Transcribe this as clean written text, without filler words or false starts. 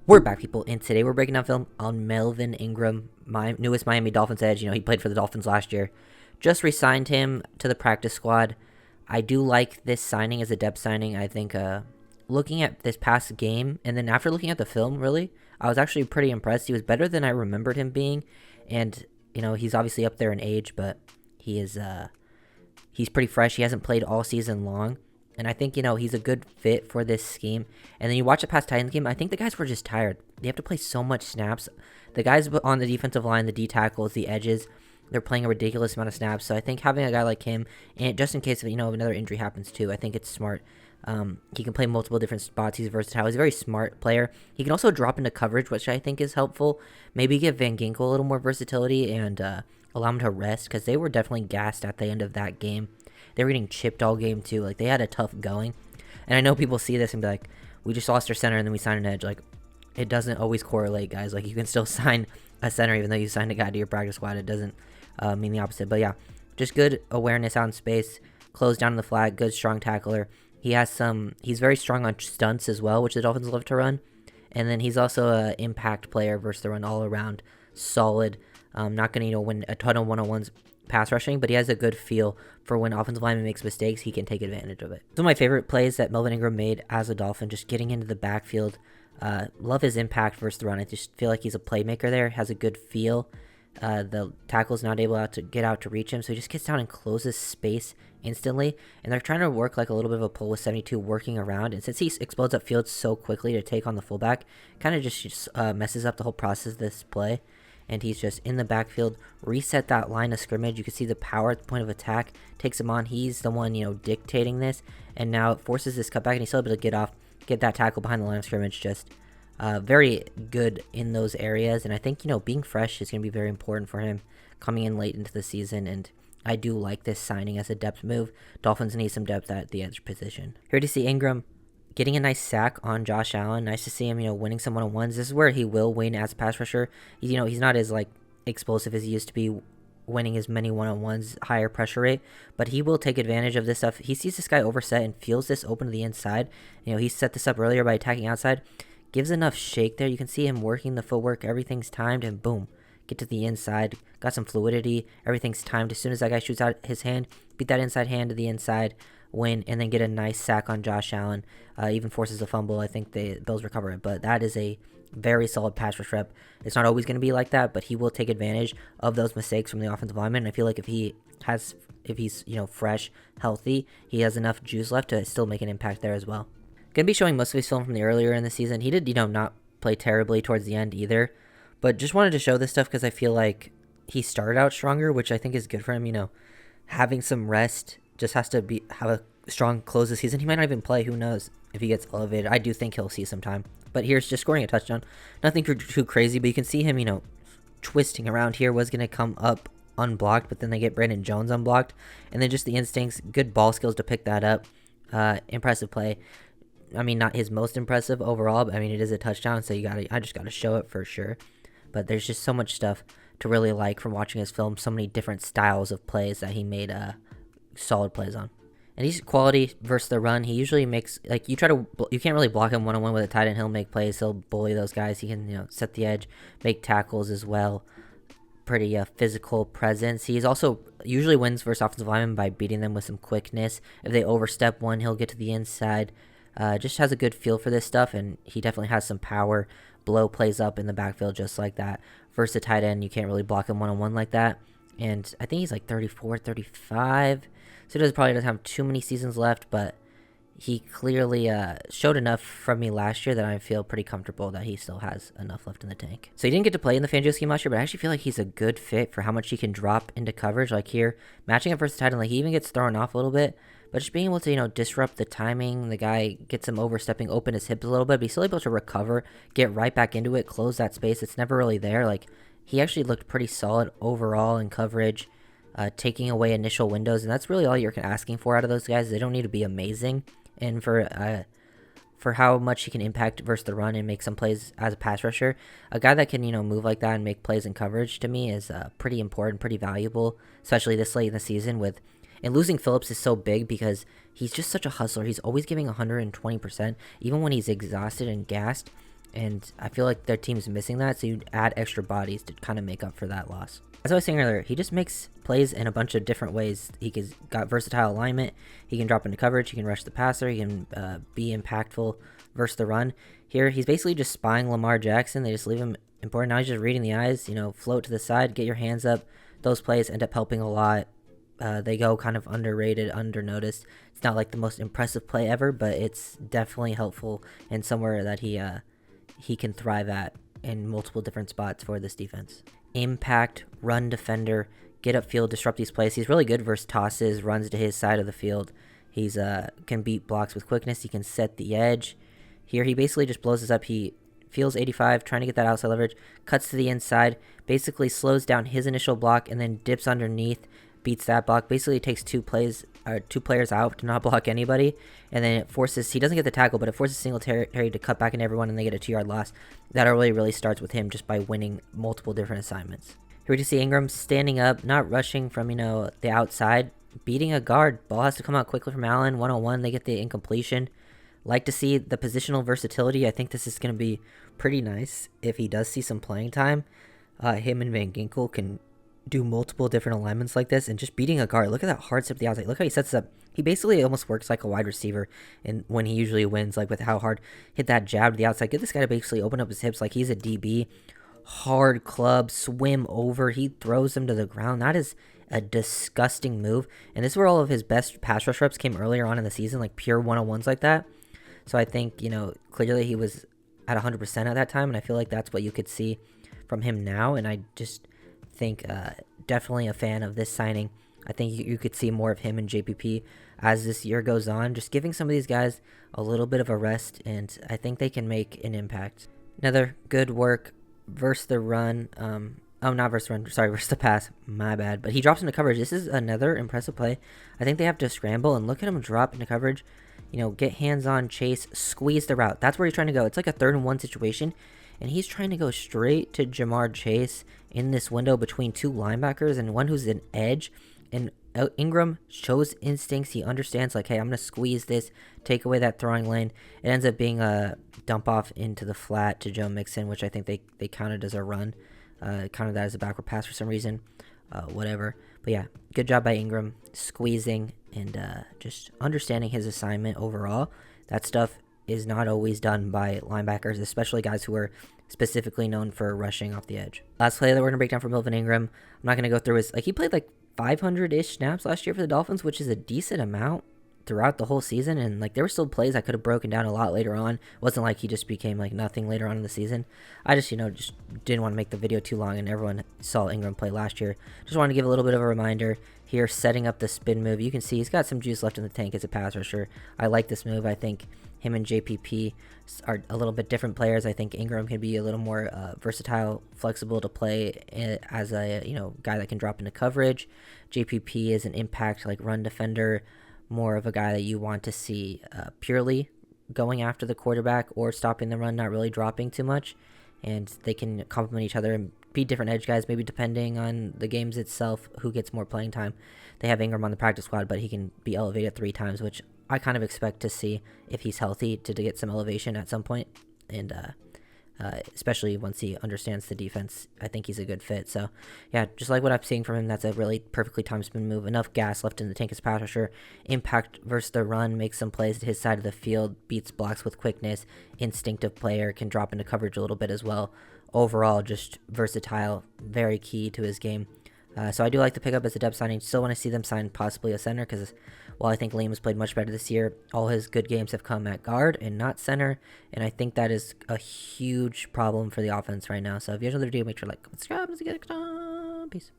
We're back, people, and today we're breaking down film on Melvin Ingram, my newest Miami Dolphins edge. He played for the Dolphins last year. Just re-signed him to the practice squad. I do like this signing as a depth signing. I think looking at this past game, and then after looking at the film, really, I was actually pretty impressed. He was better than I remembered him being, and, he's obviously up there in age, but he's pretty fresh. He hasn't played all season long. And I think, he's a good fit for this scheme. And then you watch the past Titans game, I think the guys were just tired. They have to play so much snaps. The guys on the defensive line, the D tackles, the edges, they're playing a ridiculous amount of snaps. So I think having a guy like him, and just in case of, another injury happens too, I think it's smart. He can play multiple different spots. He's versatile. He's a very smart player. He can also drop into coverage, which I think is helpful. Maybe give Van Ginkel a little more versatility and allow him to rest, because they were definitely gassed at the end of that game. They were getting chipped all game too. Like, they had a tough going. And I know people see this and be like, we just lost our center and then we signed an edge. Like, it doesn't always correlate, guys. Like, you can still sign a center even though you signed a guy to your practice squad. It doesn't mean the opposite. But yeah, just good awareness out in space, close down in the flat, good strong tackler. He's very strong on stunts as well, which the Dolphins love to run. And then he's also an impact player versus the run, all around solid. Not going to win a ton of one-on-ones pass rushing, but he has a good feel for when offensive lineman makes mistakes, he can take advantage of it. Some of my favorite plays that Melvin Ingram made as a Dolphin, just getting into the backfield. Love his impact versus the run. I just feel like he's a playmaker there, has a good feel. The tackle's not able to get out to reach him, so he just gets down and closes space instantly. And they're trying to work like a little bit of a pull with 72 working around. And since he explodes upfield so quickly to take on the fullback, kind of just messes up the whole process of this play. And he's just in the backfield, reset that line of scrimmage. You can see the power at the point of attack, takes him on. He's the one, dictating this, and now it forces this cutback, and he's still able to get that tackle behind the line of scrimmage. Just very good in those areas, and I think, being fresh is going to be very important for him coming in late into the season, and I do like this signing as a depth move. Dolphins need some depth at the edge position. Here to see Ingram getting a nice sack on Josh Allen. Nice to see him, winning some one-on-ones. This is where he will win as a pass rusher. He's not as, explosive as he used to be, winning as many one-on-ones, higher pressure rate, but he will take advantage of this stuff. He sees this guy overset and feels this open to the inside. He set this up earlier by attacking outside. Gives enough shake there. You can see him working the footwork. Everything's timed, and boom, get to the inside. Got some fluidity. Everything's timed. As soon as that guy shoots out his hand, beat that inside hand to the inside, win, and then get a nice sack on Josh Allen. Even forces a fumble. I think the Bills recover it, but that is a very solid pass rush rep. It's not always going to be like that, but he will take advantage of those mistakes from the offensive lineman. And I feel like if he's fresh, healthy, he has enough juice left to still make an impact there as well. Going to be showing most of his film from the earlier in the season. He did, not play terribly towards the end either, but just wanted to show this stuff because I feel like he started out stronger, which I think is good for him. Having some rest, just has to have a strong close of the season. He might not even play. Who knows if he gets elevated. I do think he'll see some time. But here's just scoring a touchdown. Nothing too crazy, but you can see him, twisting around here. Was going to come up unblocked, but then they get Brandon Jones unblocked. And then just the instincts, good ball skills to pick that up. Impressive play. I mean, not his most impressive overall, but it is a touchdown, so I just got to show it for sure. But there's just so much stuff to really like from watching his film. So many different styles of plays that he made solid plays on. And he's quality versus the run. He usually makes, you can't really block him one-on-one with a tight end. He'll make plays. He'll bully those guys. He can, set the edge, make tackles as well. Pretty physical presence. He's also usually wins versus offensive linemen by beating them with some quickness. If they overstep one, he'll get to the inside. Just has a good feel for this stuff, and he definitely has some power. Blow plays up in the backfield just like that. Versus a tight end, you can't really block him one-on-one like that. And I think he's 34, 35. So he probably doesn't have too many seasons left, but he clearly showed enough from me last year that I feel pretty comfortable that he still has enough left in the tank. So he didn't get to play in the Fangio scheme last year, but I actually feel like he's a good fit for how much he can drop into coverage. Like here, matching up versus tight end, he even gets thrown off a little bit, but just being able to, disrupt the timing. The guy gets him overstepping, open his hips a little bit, but he's still able to recover, get right back into it, close that space. It's never really there. He actually looked pretty solid overall in coverage. Taking away initial windows, and that's really all you're asking for out of those guys. They don't need to be amazing, and for how much he can impact versus the run and make some plays as a pass rusher, a guy that can move like that and make plays in coverage to me is pretty important, pretty valuable, especially this late in the season. And losing Phillips is so big because he's just such a hustler. He's always giving 120%, even when he's exhausted and gassed. And I feel like their team's missing that, so you add extra bodies to kind of make up for that loss. As I was saying earlier, he just makes plays in a bunch of different ways. Got versatile alignment. He can drop into coverage. He can rush the passer. He can be impactful versus the run. Here, he's basically just spying Lamar Jackson. They just leave him important. Now he's just reading the eyes. Float to the side, get your hands up. Those plays end up helping a lot. They go kind of underrated, undernoticed. It's not like the most impressive play ever, but it's definitely helpful and somewhere that he can thrive at in multiple different spots for this defense. Impact, run defender, get upfield, disrupt these plays. He's really good versus tosses, runs to his side of the field. He's can beat blocks with quickness. He can set the edge. Here he basically just blows this up. He feels 85, trying to get that outside leverage, cuts to the inside, basically slows down his initial block and then dips underneath, beats that block. Basically takes two players out to not block anybody, and then it forces, he doesn't get the tackle, but it forces Singletary to cut back in everyone and they get a 2-yard loss. That really starts with him just by winning multiple different assignments. Here we just see Ingram standing up, not rushing from, the outside, beating a guard. Ball has to come out quickly from Allen. 1-on-1, they get the incompletion. Like to see the positional versatility. I think this is going to be pretty nice if he does see some playing time. Him and Van Ginkel can do multiple different alignments like this, and just beating a guard. Look at that hard step to the outside. Look how he sets up. He basically almost works like a wide receiver, and when he usually wins, like with how hard hit that jab to the outside. Get this guy to basically open up his hips like he's a DB. Hard club, swim over. He throws him to the ground. That is a disgusting move, and this is where all of his best pass rush reps came earlier on in the season, like pure one-on-ones like that. So I think, clearly he was at 100% at that time, and I feel like that's what you could see from him now, and I just think definitely a fan of this signing. I think you could see more of him and JPP as this year goes on, just giving some of these guys a little bit of a rest, and I think they can make an impact. Another good work versus the run. Not versus the run. Sorry, versus the pass. My bad. But he drops into coverage. This is another impressive play. I think they have to scramble, and look at him drop into coverage. Get hands-on, chase, squeeze the route. That's where he's trying to go. It's like a 3rd-and-1 situation, and he's trying to go straight to Jamar Chase in this window between two linebackers and one who's an edge. And Ingram shows instincts. He understands, like, hey, I'm going to squeeze this, take away that throwing lane. It ends up being a dump off into the flat to Joe Mixon, which I think they counted as a run. Counted that as a backward pass for some reason. Whatever. But yeah, good job by Ingram, squeezing and just understanding his assignment overall. That stuff is not always done by linebackers, especially guys who are specifically known for rushing off the edge. Last play that we're going to break down for Melvin Ingram, I'm not going to go through his, he played like 500-ish snaps last year for the Dolphins, which is a decent amount throughout the whole season, and there were still plays I could have broken down a lot later on. It wasn't like he just became nothing later on in the season. I just just didn't want to make the video too long, and everyone saw Ingram play last year. Just wanted to give a little bit of a reminder here, setting up the spin move. You can see he's got some juice left in the tank as a pass rusher. I like this move. I think him and JPP are a little bit different players. I think Ingram can be a little more versatile, flexible to play as a guy that can drop into coverage. JPP is an impact run defender, more of a guy that you want to see purely going after the quarterback or stopping the run, not really dropping too much. And they can complement each other and be different edge guys, maybe depending on the games itself, who gets more playing time. They have Ingram on the practice squad, but he can be elevated 3 times, which I kind of expect to see if he's healthy to get some elevation at some point. And especially once he understands the defense, I think he's a good fit. So, yeah, just like what I'm seeing from him, that's a really perfectly timed spin move. Enough gas left in the tank as pass rusher. Impact versus the run, makes some plays at his side of the field, beats blocks with quickness. Instinctive player, can drop into coverage a little bit as well. Overall, just versatile, very key to his game. So I do like to pick up as a depth signing. Still want to see them sign possibly a center because while I think Liam has played much better this year, all his good games have come at guard and not center, and I think that is a huge problem for the offense right now. So if you guys know the video, make sure to like, subscribe, and get it. Peace.